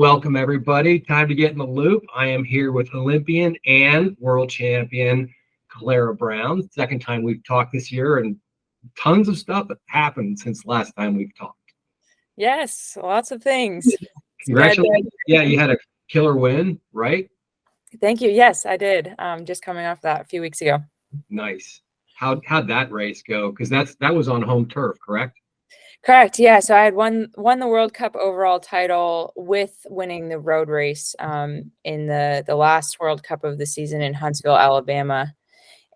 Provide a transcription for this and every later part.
welcome everybody. Time to get in the loop. I am here with Olympian and world champion Clara Brown. Second time we've talked this year, and tons of stuff have happened since last time we've talked. Yes, lots of things. Congratulations. Yeah, you had a killer win, right? Thank you. Yes, I did. Just coming off that a few weeks ago. Nice. How'd that race go? Because that was on home turf, correct? Correct. Yeah. So I had won the World Cup overall title with winning the road race in the last World Cup of the season in Huntsville, Alabama.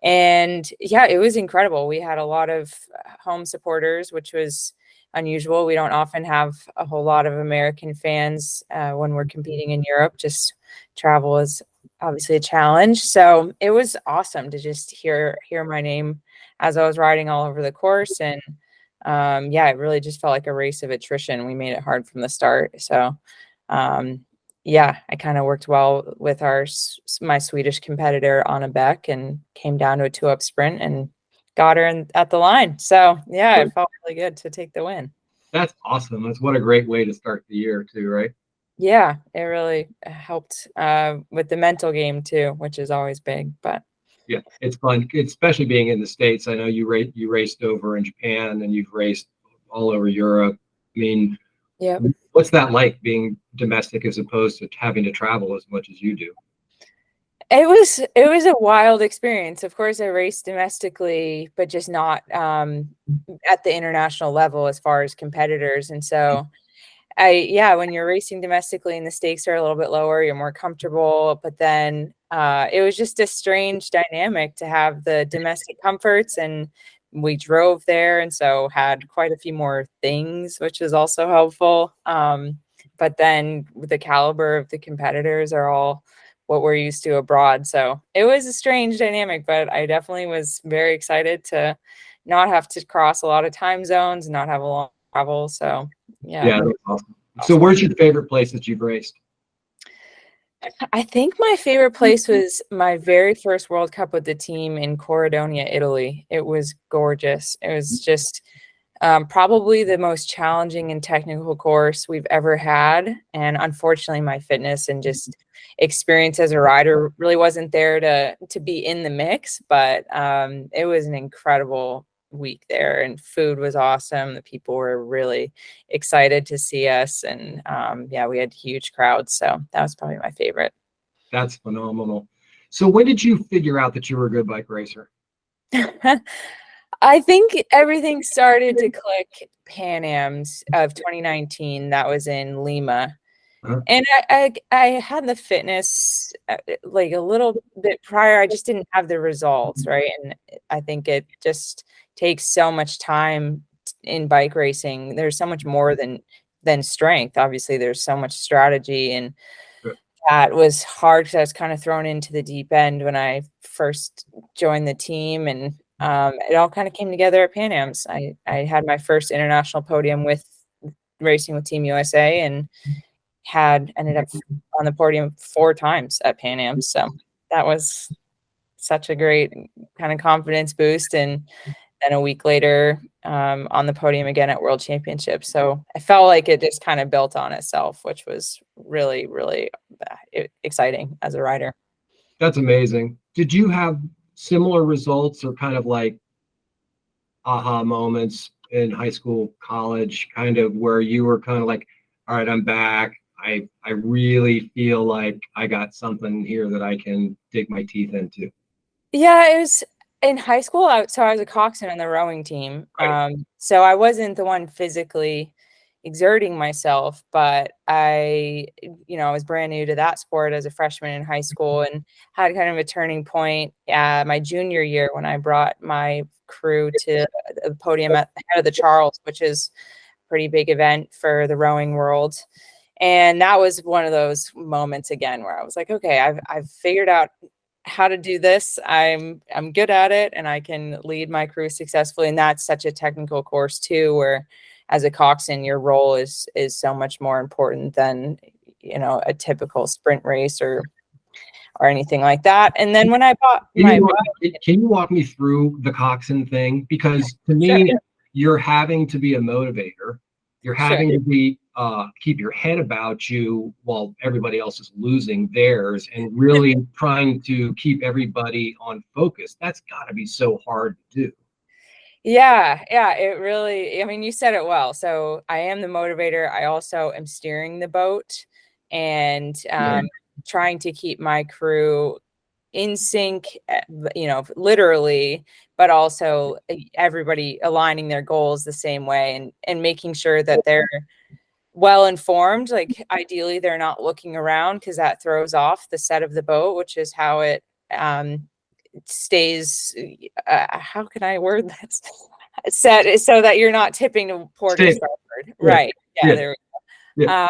And yeah, it was incredible. We had a lot of home supporters, which was unusual. We don't often have a whole lot of American fans when we're competing in Europe. Just travel is obviously a challenge. So it was awesome to just hear my name as I was riding all over the course. And yeah, it really just felt like a race of attrition. We made it hard from the start. So yeah, I kind of worked well with my Swedish competitor Anna Beck and came down to a 2-up sprint and got her at the line. So yeah, it felt really good to take the win. That's awesome. That's what a great way to start the year too, right? Yeah, it really helped with the mental game too, which is always big. But yeah, it's fun, especially being in the States. I know you raced over in Japan and you've raced all over Europe. I mean, yeah, what's that like being domestic as opposed to having to travel as much as you do? It was a wild experience. Of course, I raced domestically, but just not at the international level as far as competitors. And so when you're racing domestically and the stakes are a little bit lower, you're more comfortable. But then it was just a strange dynamic to have the domestic comforts, and we drove there, and so had quite a few more things, which was also helpful. But then the caliber of the competitors are all what we're used to abroad. So it was a strange dynamic, but I definitely was very excited to not have to cross a lot of time zones and not have a long travel. So yeah, that's awesome. So where's your favorite place that you've raced? I think my favorite place was my very first World Cup with the team in Cordonia, Italy. It was gorgeous. It was just probably the most challenging and technical course we've ever had. And unfortunately, my fitness and just experience as a rider really wasn't there to be in the mix. But it was an incredible week there, and food was awesome. The people were really excited to see us, and yeah, we had huge crowds. So that was probably my favorite. That's phenomenal. So when did you figure out that you were a good bike racer? I think everything started to click Pan Ams of 2019. That was in Lima. Uh-huh. And I had the fitness like a little bit prior. I just didn't have the results, right? And I think it just takes so much time in bike racing. There's so much more than strength. Obviously, there's so much strategy, and that was hard because I was kind of thrown into the deep end when I first joined the team, and it all kind of came together at Pan Ams. I had my first international podium with racing with Team USA, and ended up on the podium 4 times at Pan Ams. So that was such a great kind of confidence boost. And then a week later on the podium again at World Championships. So I felt like it just kind of built on itself, which was really, really exciting as a rider. That's amazing. Did you have similar results or kind of like aha moments in high school, college, kind of where you were kind of like, all right, I'm back. I really feel like I got something here that I can dig my teeth into? Yeah, it was in high school. So I was a coxswain on the rowing team. Right. So I wasn't the one physically exerting myself, but I was brand new to that sport as a freshman in high school, and had kind of a turning point my junior year when I brought my crew to the podium at the head of the Charles, which is a pretty big event for the rowing world. And that was one of those moments again where I was like, okay, I've figured out how to do this. I'm good at it, and I can lead my crew successfully. And that's such a technical course too, where as a coxswain, your role is so much more important than a typical sprint race or anything like that. And then when I bought can you walk me through the coxswain thing? Because to me, sure, you're having to be a motivator. You're having to be keep your head about you while everybody else is losing theirs, and really trying to keep everybody on focus. That's got to be so hard to do. Yeah, yeah, it really, I mean, you said it well. So I am the motivator. I also am steering the boat and trying to keep my crew in sync, you know, literally, but also everybody aligning their goals the same way, and making sure that they're well informed. Like ideally they're not looking around, because that throws off the set of the boat, which is how it stays, how can I word this? Set so that you're not tipping to port or starboard. Right. Yeah, there we go.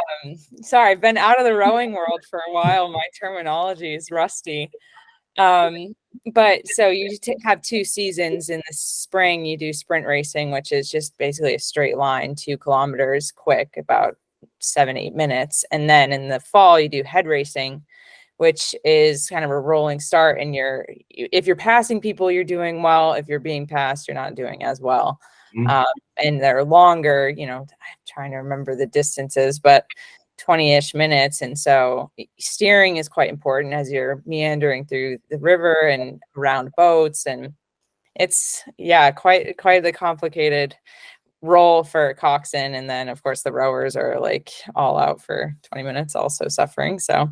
Sorry, I've been out of the rowing world for a while. My terminology is rusty. But so you have 2 seasons. In the spring, you do sprint racing, which is just basically a straight line, 2 kilometers quick, about 7-8 minutes. And then in the fall, you do head racing, which is kind of a rolling start. And if you're passing people, you're doing well. If you're being passed, you're not doing as well. And they're longer, you know, I'm trying to remember the distances, but 20-ish minutes. And so steering is quite important as you're meandering through the river and around boats. And it's, yeah, quite the complicated role for a coxswain. And then of course the rowers are like all out for 20 minutes, also suffering. So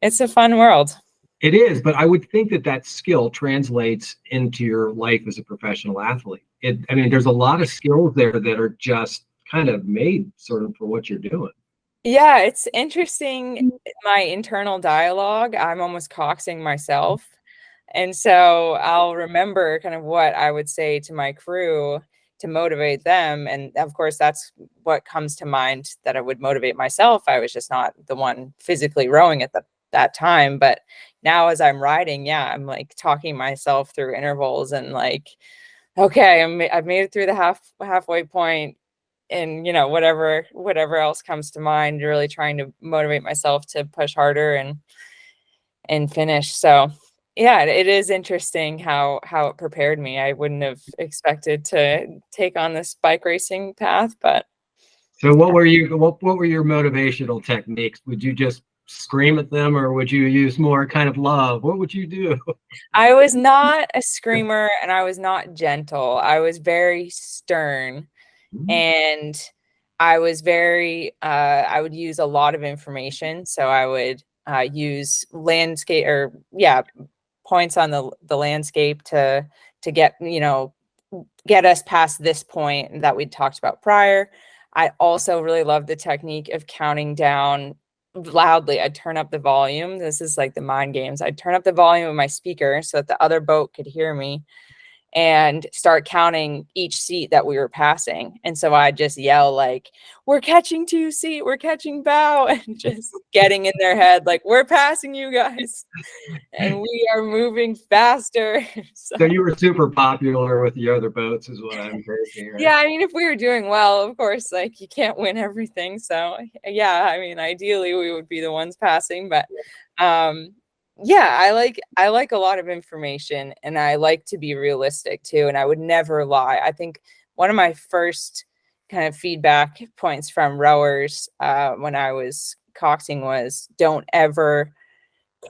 it's a fun world. It is, but I would think that skill translates into your life as a professional athlete. I mean, there's a lot of skills there that are just kind of made sort of for what you're doing. Yeah, it's interesting. My internal dialogue, I'm almost coxing myself. And so I'll remember kind of what I would say to my crew to motivate them. And of course, that's what comes to mind, that I would motivate myself. I was just not the one physically rowing at that time. But now as I'm riding, yeah, I'm like talking myself through intervals and like, okay, I've made it through the halfway point. And, you know, whatever else comes to mind, really trying to motivate myself to push harder and finish. So yeah, it is interesting how it prepared me. I wouldn't have expected to take on this bike racing path, but. So what were your motivational techniques? Would you just scream at them, or would you use more kind of love? What would you do? I was not a screamer, and I was not gentle. I was very stern. And I was very, I would use a lot of information. So I would use points on the landscape to get, you know, get us past this point that we'd talked about prior. I also really love the technique of counting down loudly. I'd turn up the volume. This is like the mind games. I'd turn up the volume of my speaker so that the other boat could hear me, and start counting each seat that we were passing. And so I just yell like, we're catching 2 seat, we're catching bow, and just getting in their head like, we're passing you guys and we are moving faster. So you were super popular with the other boats is what I'm hearing, right? Yeah, I mean, if we were doing well, of course, like you can't win everything. So yeah, I mean, ideally we would be the ones passing, but yeah, I like a lot of information, and I like to be realistic too. And I would never lie. I think one of my first kind of feedback points from rowers when I was coxing was, don't ever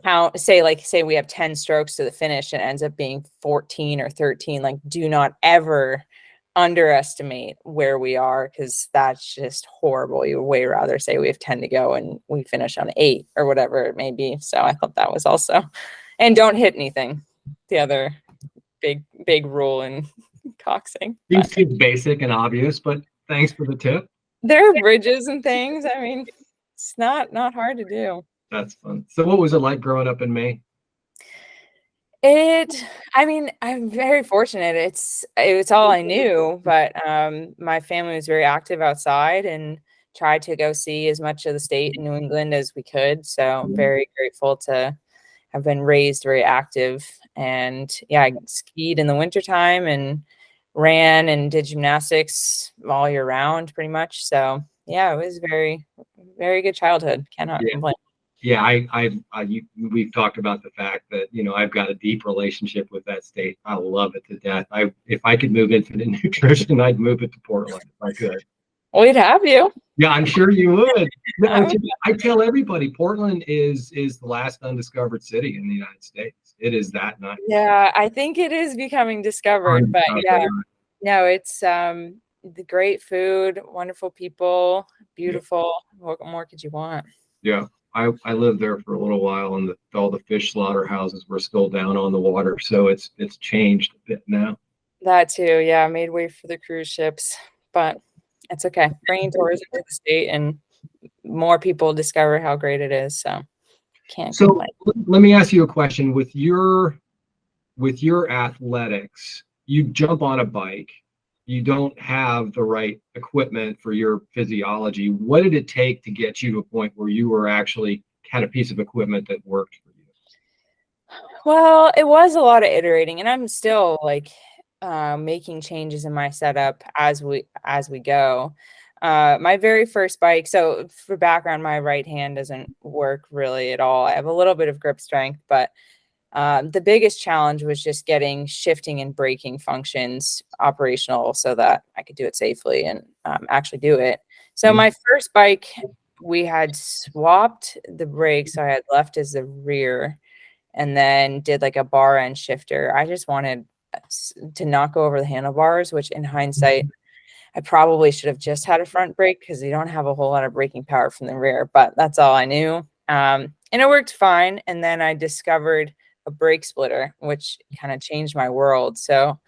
count, say we have 10 strokes to the finish and it ends up being 14 or 13. Like, do not ever underestimate where we are, because that's just horrible. You would way rather say we have 10 to go and we finish on 8 or whatever it may be. So I thought that was also, and don't hit anything, the other big rule in coxing. Seems basic and obvious, but thanks for the tip. There are bridges and things. I mean, it's not hard to do. That's fun. So what was it like growing up in Maine? I mean, I'm very fortunate. It's all I knew, but my family was very active outside and tried to go see as much of the state in New England as we could. So I'm very grateful to have been raised very active. And yeah, I skied in the wintertime and ran and did gymnastics all year round pretty much. So yeah, it was very, very good childhood. Cannot complain. Yeah, we've talked about the fact that, you know, I've got a deep relationship with that state. I love it to death. If I could move Infinit Nutrition, I'd move it to Portland if I could. We'd have you. Yeah, I'm sure you would. No, I would. I tell everybody, Portland is the last undiscovered city in the United States. It is that nice. Yeah, I think it is becoming discovered, but yeah, no, it's the great food, wonderful people, beautiful. What more could you want? Yeah. I lived there for a little while, and all the fish slaughterhouses were still down on the water, so it's changed a bit now. That too, yeah, I made way for the cruise ships, but it's okay. Bringing tourism to the state and more people discover how great it is, so can't So complain. let me ask you a question. With your athletics, you jump on a bike, you don't have the right equipment for your physiology. What did it take to get you to a point where you were actually had a piece of equipment that worked for you? Well, it was a lot of iterating, and I'm still like making changes in my setup as we go. My very first bike, so for background, my right hand doesn't work really at all. I have a little bit of grip strength, but the biggest challenge was just getting shifting and braking functions operational so that I could do it safely and actually do it. So my first bike, we had swapped the brakes. I had left as the rear and then did like a bar end shifter. I just wanted to not go over the handlebars, which in hindsight, I probably should have just had a front brake because you don't have a whole lot of braking power from the rear, but that's all I knew. And it worked fine. And then I discovered a brake splitter, which kind of changed my world. So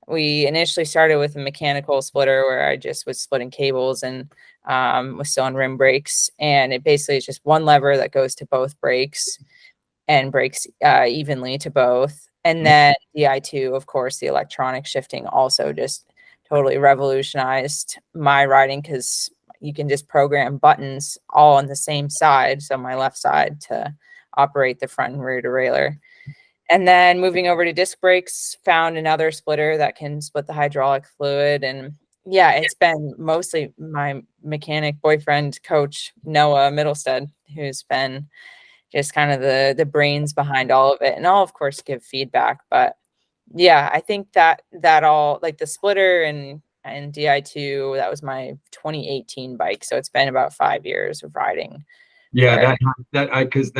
we initially started with a mechanical splitter where I just was splitting cables and was still on rim brakes. And it basically is just one lever that goes to both brakes and brakes evenly to both. And then the i2, of course, the electronic shifting also just totally revolutionized my riding because you can just program buttons all on the same side. So my left side to operate the front and rear derailleur. And then moving over to disc brakes, found another splitter that can split the hydraulic fluid. And yeah, it's been mostly my mechanic boyfriend, coach, Noah Middlestead, who's been just kind of the brains behind all of it. And I'll, of course, give feedback. But yeah, I think that all, like the splitter and DI2, that was my 2018 bike. So it's been about 5 years of riding. Yeah, because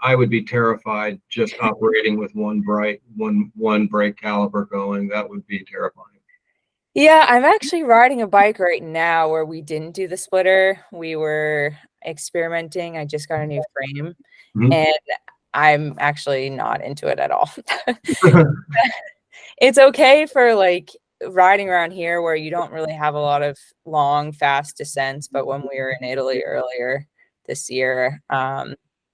I would be terrified just operating with one brake caliper going. That would be terrifying. Yeah, I'm actually riding a bike right now where we didn't do the splitter. We were experimenting. I just got a new frame and I'm actually not into it at all. It's okay for like riding around here where you don't really have a lot of long, fast descents. But when we were in Italy earlier this year,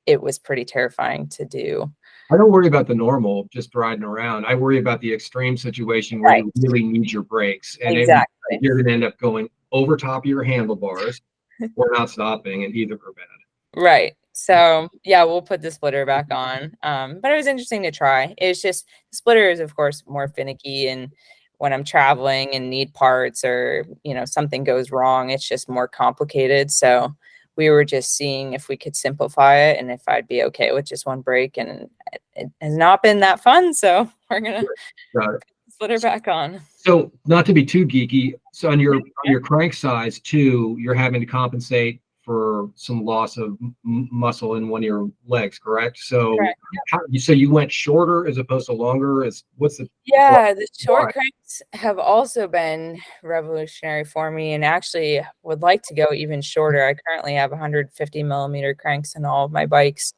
it was pretty terrifying to do. I don't worry about the normal, just riding around. I worry about the extreme situation where you really need your brakes. And you're going to end up going over top of your handlebars or not stopping, and either are bad. Right. So yeah, we'll put the splitter back on. But it was interesting to try. It's just the splitter is of course more finicky, and when I'm traveling and need parts or something goes wrong, it's just more complicated. So we were just seeing if we could simplify it and if I'd be okay with just one brake, and it has not been that fun. So we're gonna put the splitter back on. So not to be too geeky, so on your crank size too, you're having to compensate for some loss of muscle in one of your legs, correct? So so you went shorter as opposed to longer. The short cranks have also been revolutionary for me, and actually would like to go even shorter. I currently have 150 millimeter cranks in all of my bikes.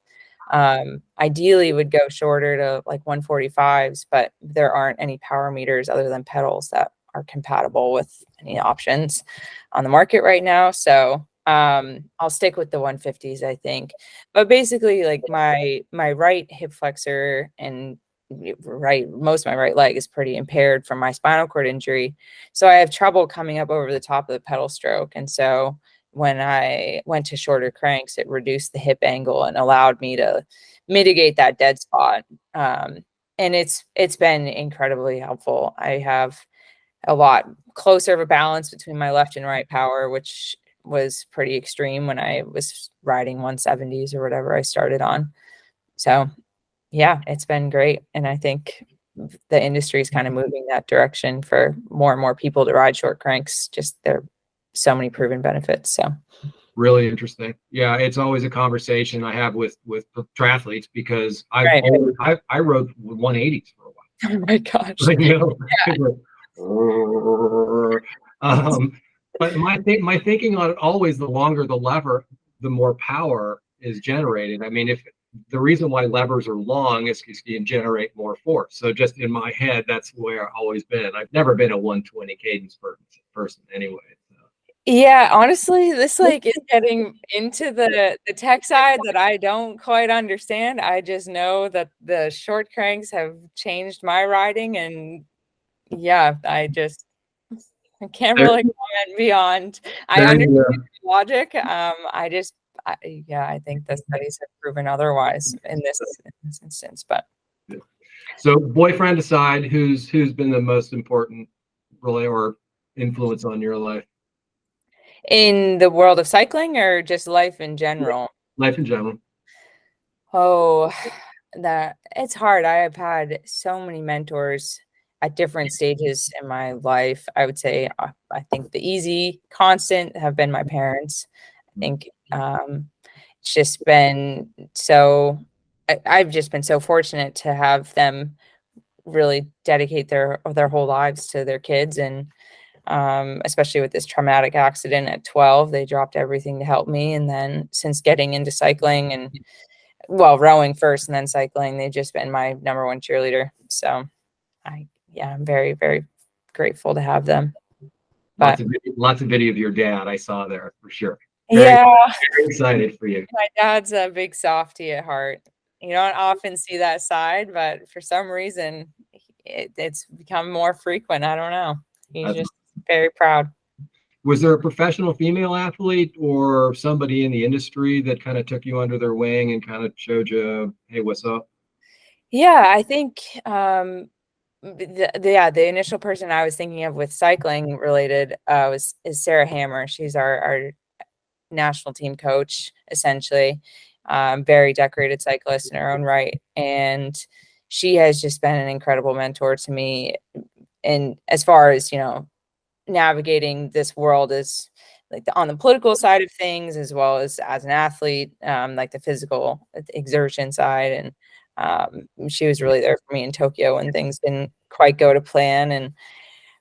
Ideally would go shorter to like 145s, but there aren't any power meters other than pedals that are compatible with any options on the market right now. So I'll stick with the 150s, I think. But basically, like my right hip flexor and most of my right leg is pretty impaired from my spinal cord injury. So I have trouble coming up over the top of the pedal stroke. And so when I went to shorter cranks, it reduced the hip angle and allowed me to mitigate that dead spot. And it's been incredibly helpful. I have a lot closer of a balance between my left and right power, which was pretty extreme when I was riding 170s or whatever I started on. So yeah, it's been great. And I think the industry is kind of moving that direction for more and more people to ride short cranks. Just they're so many proven benefits. So really interesting. Yeah, it's always a conversation I have with triathletes, because right. I rode 180s for a while. Oh my gosh. You know, but my thinking on it always, the longer the lever, the more power is generated. I mean, if the reason why levers are long is because you can generate more force. So just in my head, that's where I've always been. I've never been a 120 cadence person anyway. So. Yeah, honestly, this like is getting into the tech side that I don't quite understand. I just know that the short cranks have changed my riding, and yeah, I can't There, really comment beyond. I there understand you the logic. Yeah, I think the studies have proven otherwise in this instance. But go. So boyfriend aside, who's been the most important really or influence on your life? in the world of cycling or just life in general? Life in general. Oh, that it's hard. I have had so many mentors at different stages in my life. I would say I think the easy constant have been my parents. I think it's just been so I've just been so fortunate to have them really dedicate their whole lives to their kids, and especially with this traumatic accident at 12, they dropped everything to help me. And then since getting into cycling and well, rowing first and then cycling, they've just been my number one cheerleader. So I'm very, very grateful to have them. But Lots of video of your dad I saw there for sure. yeah, Very excited for you. my dad's a big softie at heart. You don't often see that side, but for some reason, it's become more frequent. I don't know. He's just very proud. Was there a professional female athlete or somebody in the industry that kind of took you under their wing and kind of showed you, hey, what's up? Yeah, I think the initial person I was thinking of with cycling related is Sarah Hammer. She's our national team coach, essentially. Very decorated cyclist in her own right, and she has just been an incredible mentor to me. And as far as navigating this world is like on the political side of things, as well as an athlete, like the physical exertion side. And she was really there for me in Tokyo when things didn't quite go to plan, and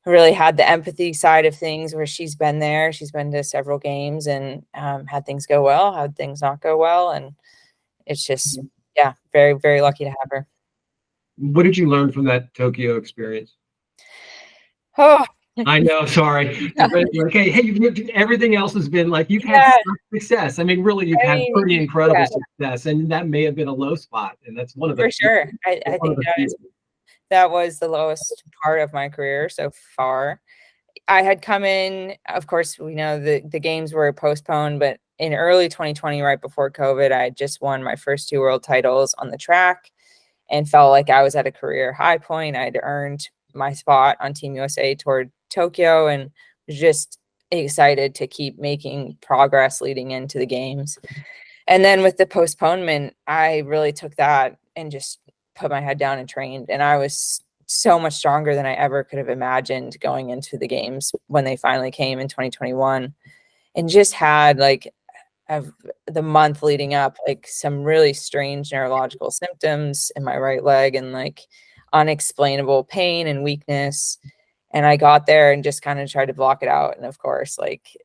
really had the empathy side of things where she's been there. She's been to several games and had things go well, had things not go well. And it's just, yeah, very, very lucky to have her. What did you learn from that Tokyo experience? Oh, I know, sorry. Okay, hey, everything else has been like you've had yeah, success. I mean, really, you've I had mean, pretty incredible yeah, success, and that may have been a low spot, and that's one of the for sure. I one of think the few. that was the lowest part of my career so far. I had come in, of course, we know the games were postponed, but in early 2020, right before COVID, I had just won my first 2 world titles on the track and felt like I was at a career high point. I'd earned my spot on Team USA toward Tokyo and was just excited to keep making progress leading into the games. And then with the postponement, I really took that and just put my head down and trained. And I was so much stronger than I ever could have imagined going into the games when they finally came in 2021, and just had like the month leading up, like some really strange neurological symptoms in my right leg and like unexplainable pain and weakness. And I got there and just kind of tried to block it out. And of course, like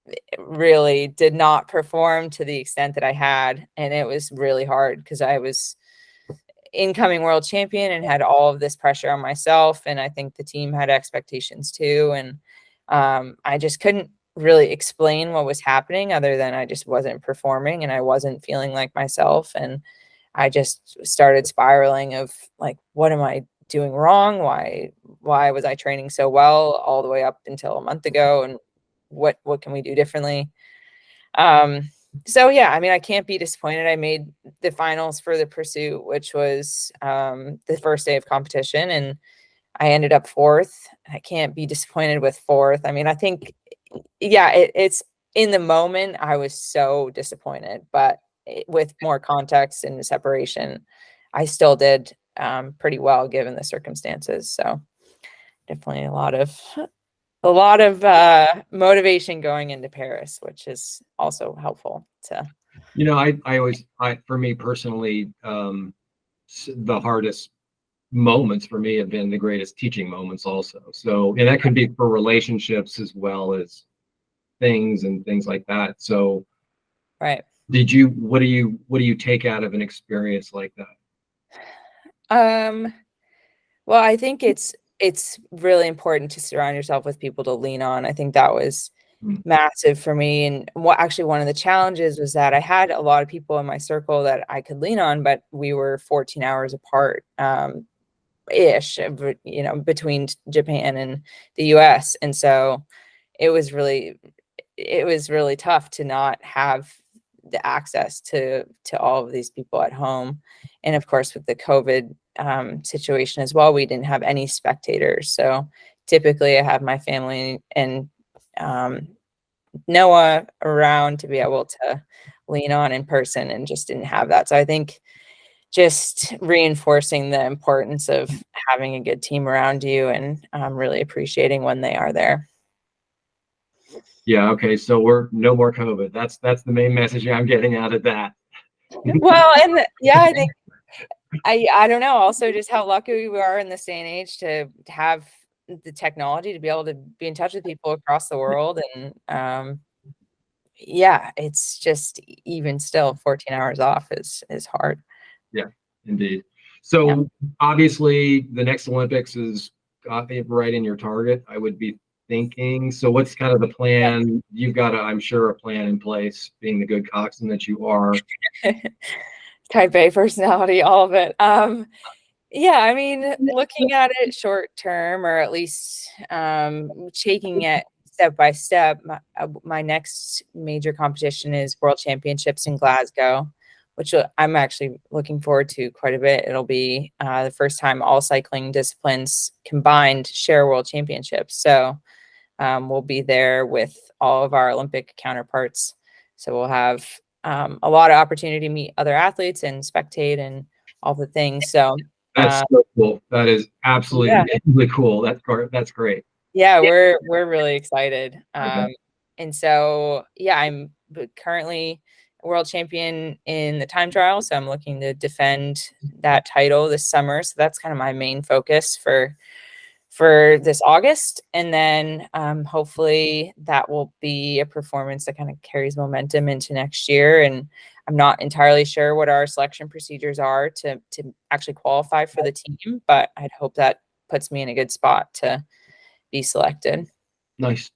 it really did not perform to the extent that I had. And it was really hard because I was incoming world champion and had all of this pressure on myself. And I think the team had expectations too. And I just couldn't really explain what was happening other than I just wasn't performing and I wasn't feeling like myself. And I just started spiraling of like, what am I doing wrong? Why was I training so well all the way up until a month ago? And what can we do differently? So yeah, I mean, I can't be disappointed. I made the finals for the pursuit, which was the first day of competition, and I ended up 4th. I can't be disappointed with 4th. I mean, I think, yeah, it's in the moment, I was so disappointed, but with more context and separation, I still did pretty well given the circumstances. So definitely a lot of a lot of motivation going into Paris, which is also helpful to. You know, for me personally, the hardest moments for me have been the greatest teaching moments also. So, and that could be for relationships as well as things and things like that. So, Right. what do you take out of an experience like that? Well, I think it's really important to surround yourself with people to lean on. I think that was massive for me. And one of the challenges was that I had a lot of people in my circle that I could lean on, but we were 14 hours apart, ish, between Japan and the US. And so it was really tough to not have the access to all of these people at home. And of course, with the COVID situation as well, we didn't have any spectators. So typically I have my family and Noah around to be able to lean on in person, and just didn't have that. So I think just reinforcing the importance of having a good team around you, and really appreciating when they are there. Yeah. Okay. So we're no more COVID. That's the main message I'm getting out of that. Well, and yeah, I think I don't know. Also, just how lucky we are in this day and age to have the technology to be able to be in touch with people across the world. And yeah, it's just, even still, 14 hours off is hard. Yeah, indeed. So obviously the next Olympics is right in your target, I would be thinking. So what's kind of the plan? You've got I'm sure, a plan in place, being the good coxswain that you are. Type A personality, all of it. Yeah, I mean, looking at it short term, or at least taking it step by step, my next major competition is World Championships in Glasgow, which I'm actually looking forward to quite a bit. It'll be the first time all cycling disciplines combined share World Championships. So we'll be there with all of our Olympic counterparts. So we'll have a lot of opportunity to meet other athletes and spectate and all the things. So that's so cool. That is absolutely cool. That's great. Yeah, we're really excited. And so yeah, I'm currently a world champion in the time trial, so I'm looking to defend that title this summer. So that's kind of my main focus for this August. And then hopefully that will be a performance that kind of carries momentum into next year. And I'm not entirely sure what our selection procedures are to actually qualify for the team, but I'd hope that puts me in a good spot to be selected. Nice.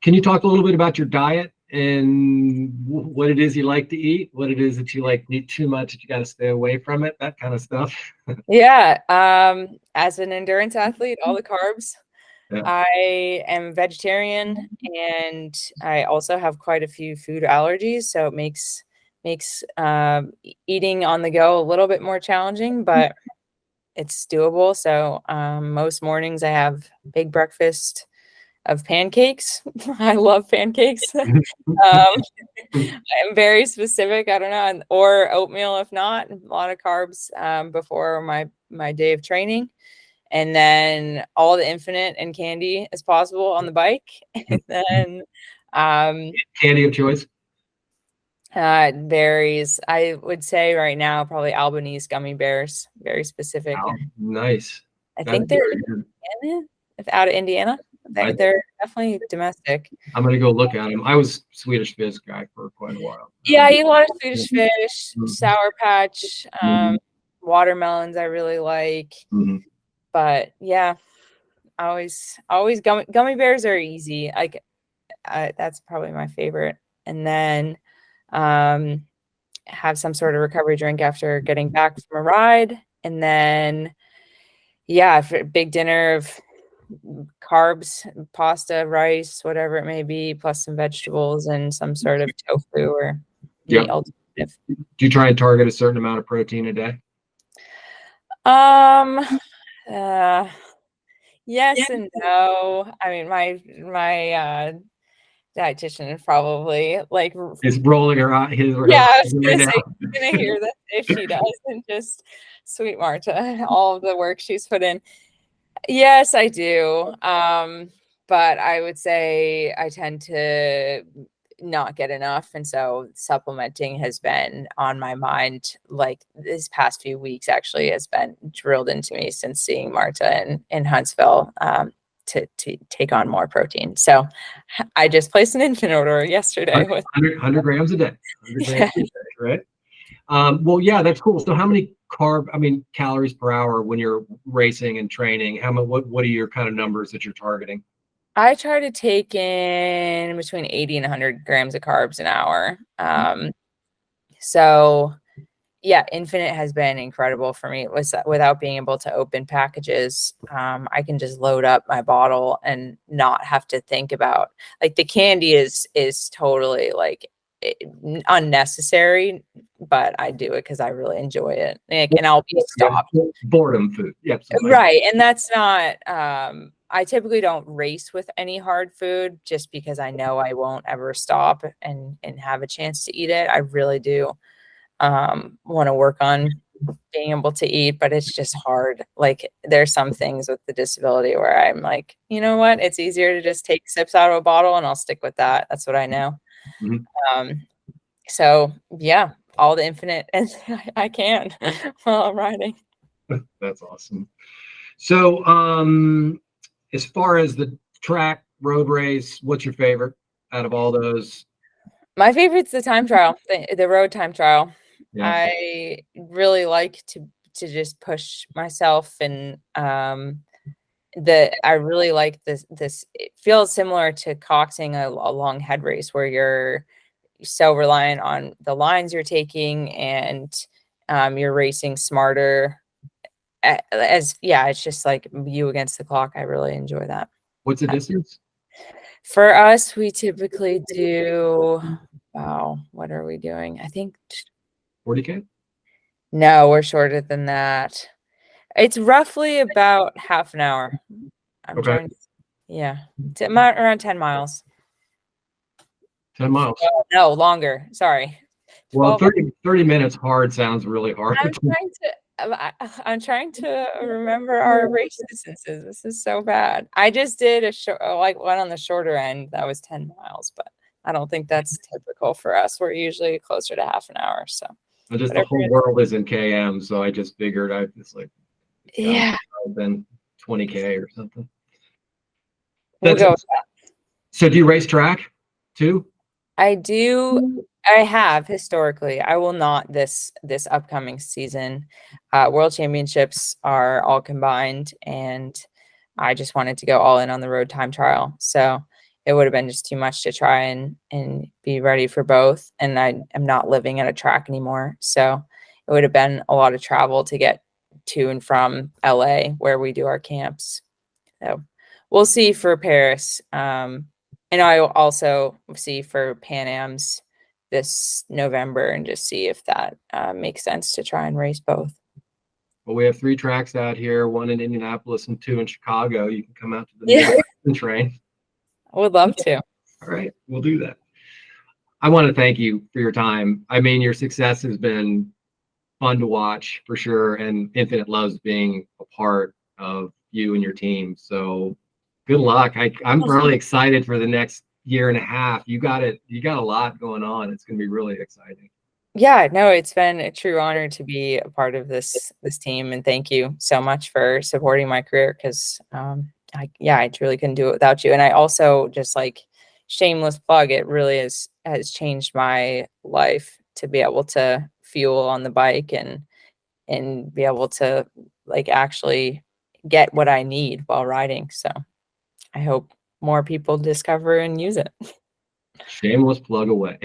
Can you talk a little bit about your diet and what it is you like to eat, what it is that you like to eat too much that you got to stay away from it, that kind of stuff? Yeah. As an endurance athlete, all the carbs. Yeah. I am vegetarian, and I also have quite a few food allergies, so it makes eating on the go a little bit more challenging, but it's doable. So most mornings I have big breakfast of pancakes. I love pancakes. I'm very specific. I don't know, or oatmeal if not. A lot of carbs before my day of training, and then all the Infinit and candy as possible on the bike. And then candy of choice. It varies. I would say right now probably Albanese gummy bears. Very specific. Oh, nice. I think they're out of Indiana. They're definitely domestic. I'm gonna go look at them. I was Swedish Fish guy for quite a while. Yeah, I eat a lot of Swedish Fish, Sour Patch, watermelons I really like. But yeah, always gummy bears are easy. Like that's probably my favorite. And then have some sort of recovery drink after getting back from a ride. And then yeah, for a big dinner of carbs, pasta, rice, whatever it may be, plus some vegetables and some sort of tofu or meat alternative. Do you try and target a certain amount of protein a day? Yes and no. I mean, my dietitian is probably like is rolling her eyes. Yeah, I was gonna say, she's gonna hear this if she does, and just sweet Marta, all of the work she's put in. Yes, I do. but I would say I tend to not get enough. And so supplementing has been on my mind, like this past few weeks actually has been drilled into me since seeing Marta in Huntsville, to take on more protein. So I just placed an Infinit order yesterday with 100 grams a day, 100 grams a day, right? Well, yeah, that's cool. So how many calories per hour when you're racing and training? What are your kind of numbers that you're targeting? I try to take in between 80 and 100 grams of carbs an hour. So yeah, Infinit has been incredible for me. It was without being able to open packages. I can just load up my bottle and not have to think about, like, the candy is totally like unnecessary, but I do it because I really enjoy it. And I'll be stopped. Boredom food. Yep. Right. And that's not, I typically don't race with any hard food just because I know I won't ever stop and have a chance to eat it. I really do want to work on being able to eat, but it's just hard. Like, there's some things with the disability where I'm like, you know what? It's easier to just take sips out of a bottle and I'll stick with that. That's what I know. So yeah, all the Infinit and I can while I'm riding. That's awesome. So, as far as the track road race, what's your favorite out of all those? My favorite's the time trial, the road time trial. Yeah. I really like to just push myself, and I really like this. It feels similar to coxing a long head race where you're so reliant on the lines you're taking, and you're racing smarter. It's just like you against the clock. I really enjoy that. What's the distance? For us, we typically do, wow, what are we doing? I think 40K? No, we're shorter than that. It's roughly about half an hour. I'm Okay. trying to, yeah, around 10 miles. 10 miles. Oh, no, longer. Sorry. Well, 30 minutes hard sounds really hard. I'm trying to remember our race distances. This is so bad. I just did one on the shorter end that was 10 miles, but I don't think that's typical for us. We're usually closer to half an hour. So the whole world is in KM, so I just figured it's like, yeah, then 20K or something. We'll go with that. So do you race track too? I do. I have historically. I will not this upcoming season. World Championships are all combined, and I just wanted to go all in on the road time trial. So it would have been just too much to try and be ready for both. And I am not living at a track anymore, so it would have been a lot of travel to get to and from LA where we do our camps. So we'll see for Paris. And I will also see for Pan Am's this November and just see if that makes sense to try and race both. Well, we have 3 tracks out here, 1 in Indianapolis and 2 in Chicago. You can come out to the and train. I would love to. All right, we'll do that. I want to thank you for your time. I mean, your success has been fun to watch for sure, and Infinit loves being a part of you and your team. So good luck. I'm really excited for the next year and a half. You got a lot going on. It's going to be really exciting. Yeah, no, it's been a true honor to be a part of this team, and thank you so much for supporting my career, because I truly couldn't do it without you. And I also, just like, shameless plug, it really has changed my life to be able to fuel on the bike and be able to, like, actually get what I need while riding. So I hope more people discover and use it. Shameless plug away.